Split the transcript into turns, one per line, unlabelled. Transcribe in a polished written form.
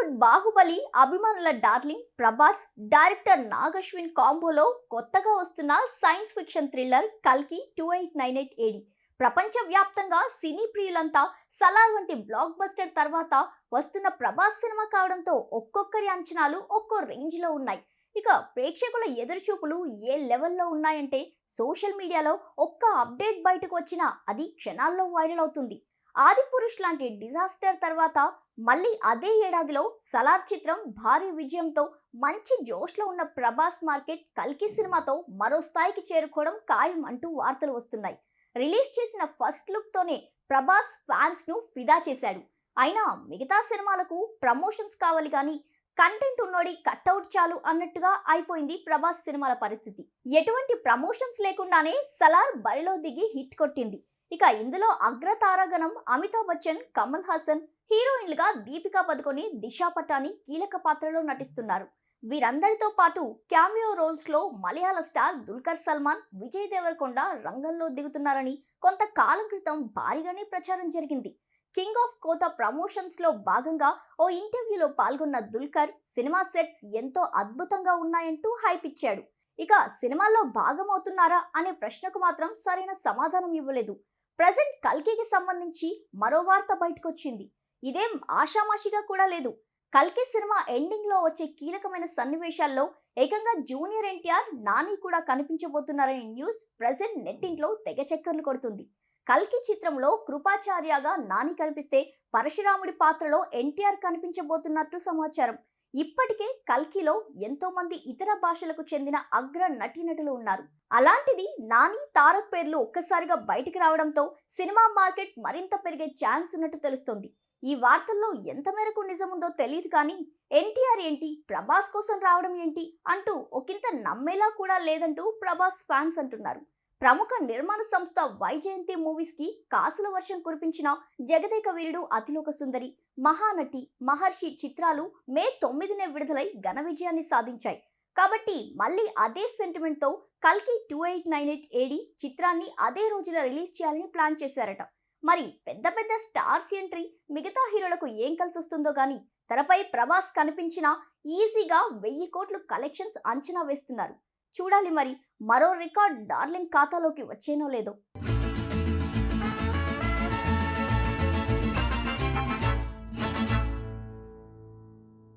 టాలీవుడ్ బాహుబలి అభిమానుల darling Prabhas, director Nag Ashwin కాంబోలో కొత్తగా వస్తున్న సైన్స్ ఫిక్షన్ థ్రిల్లర్ కల్కి 2898 ఏడి. ప్రపంచ వ్యాప్తంగా సినీ ప్రియులంతా సలార్ వంటి బ్లాక్ బస్టర్ తర్వాత వస్తున్న ప్రభాస్ సినిమా కావడంతో ఒక్కొక్కరి అంచనాలు ఒక్కో రేంజ్ లో ఉన్నాయి. ఇక ప్రేక్షకుల ఎదురుచూపులు ఏ లెవెల్లో ఉన్నాయంటే సోషల్ మీడియాలో ఒక్క అప్డేట్ బయటకు వచ్చినా అది క్షణాల్లో వైరల్ అవుతుంది. ఆదిపురుష్ లాంటి డిజాస్టర్ తర్వాత మళ్ళీ అదే ఏడాదిలో సలార్ చిత్రం భారీ విజయంతో మంచి జోష్లో ఉన్న ప్రభాస్ మార్కెట్ కల్కి సినిమాతో మరో స్థాయికి చేరుకోవడం ఖాయం అంటూ వార్తలు వస్తున్నాయి. రిలీజ్ చేసిన ఫస్ట్ లుక్ తోనే ప్రభాస్ ఫ్యాన్స్ ను ఫిదా చేశాడు. అయినా మిగతా సినిమాలకు ప్రమోషన్స్ కావాలి కానీ కంటెంట్ ఉన్నోడి కట్అవుట్ చాలు అన్నట్టుగా అయిపోయింది ప్రభాస్ సినిమాల పరిస్థితి. ఎటువంటి ప్రమోషన్స్ లేకుండానే సలార్ బరిలో దిగి హిట్ కొట్టింది. ఇక ఇందులో అగ్రతారాగణం అమితాబ్ బచ్చన్, కమల్ హాసన్, హీరోయిన్లుగా దీపికా పదుకొని, దిశా పటాని కీలక పాత్రలో నటిస్తున్నారు. వీరందరితో పాటు క్యామియో రోల్స్ లో మలయాళ స్టార్ దుల్కర్ సల్మాన్, విజయ్ దేవరకొండ రంగంలో దిగుతున్నారని కొంతకాలం క్రితం భారీగానే ప్రచారం జరిగింది. కింగ్ ఆఫ్ కోతా ప్రమోషన్స్ లో భాగంగా ఓ ఇంటర్వ్యూలో పాల్గొన్న దుల్కర్ సినిమా సెట్స్ ఎంతో అద్భుతంగా ఉన్నాయంటూ హైప్ ఇచ్చాడు. ఇక సినిమాల్లో భాగమవుతున్నారా అనే ప్రశ్నకు మాత్రం సరైన సమాధానం ఇవ్వలేదు. ప్రజెంట్ కల్కికి సంబంధించి మరో వార్త బయటకొచ్చింది. ఇదేం ఆషామాషిగా కూడా లేదు. కల్కి సినిమా ఎండింగ్ లో వచ్చే కీలకమైన సన్నివేశాల్లో ఏకంగా జూనియర్ ఎన్టీఆర్, నాని కూడా కనిపించబోతున్నారనే న్యూస్ ప్రజెంట్ నెట్టింట్లో తెగ చక్కర్లు కొడుతుంది. కల్కి చిత్రంలో కృపాచార్యగా నాని కనిపిస్తే పరశురాముడి పాత్రలో ఎన్టీఆర్ కనిపించబోతున్నట్టు సమాచారం. ఇప్పటికే కల్కిలో ఎంతో మంది ఇతర భాషలకు చెందిన అగ్ర నటీనటులు ఉన్నారు. అలాంటిది నాని, తారక్ పేర్లు ఒక్కసారిగా బయటికి రావడంతో సినిమా మార్కెట్ మరింత పెరిగే ఛాన్స్ ఉన్నట్టు తెలుస్తోంది. ఈ వార్తల్లో ఎంత మేరకు నిజముందో తెలియదు కానీ ఎన్టీఆర్ ఏంటి, ప్రభాస్ కోసం రావడం ఏంటి అంటూ ఒకంత నమ్మేలా కూడా లేదంటూ ప్రభాస్ ఫ్యాన్స్ అంటున్నారు. ప్రముఖ నిర్మాణ సంస్థ వైజయంతి మూవీస్ కి కాసుల వర్షం కురిపించిన జగదేక వీరుడు, అతిలోక సుందరి, మహానటి, మహర్షి చిత్రాలు మే 9నే విడుదలై ఘన విజయాన్ని సాధించాయి. కాబట్టి మళ్ళీ అదే సెంటిమెంట్ తో కల్కి 2898 ఏడి చిత్రాన్ని అదే రోజున రిలీజ్ చేయాలని ప్లాన్ చేశారట. మరి పెద్ద పెద్ద స్టార్స్ ఎంట్రీ మిగతా హీరోలకు ఏం కలిసి వస్తుందో గానీ తెరపై ప్రభాస్ కనిపించినా ఈజీగా 1000 కోట్లు కలెక్షన్స్ అంచనా వేస్తున్నారు. చూడాలి మరి మరో రికార్డ్ డార్లింగ్ ఖాతాలోకి వచ్చేనో లేదో.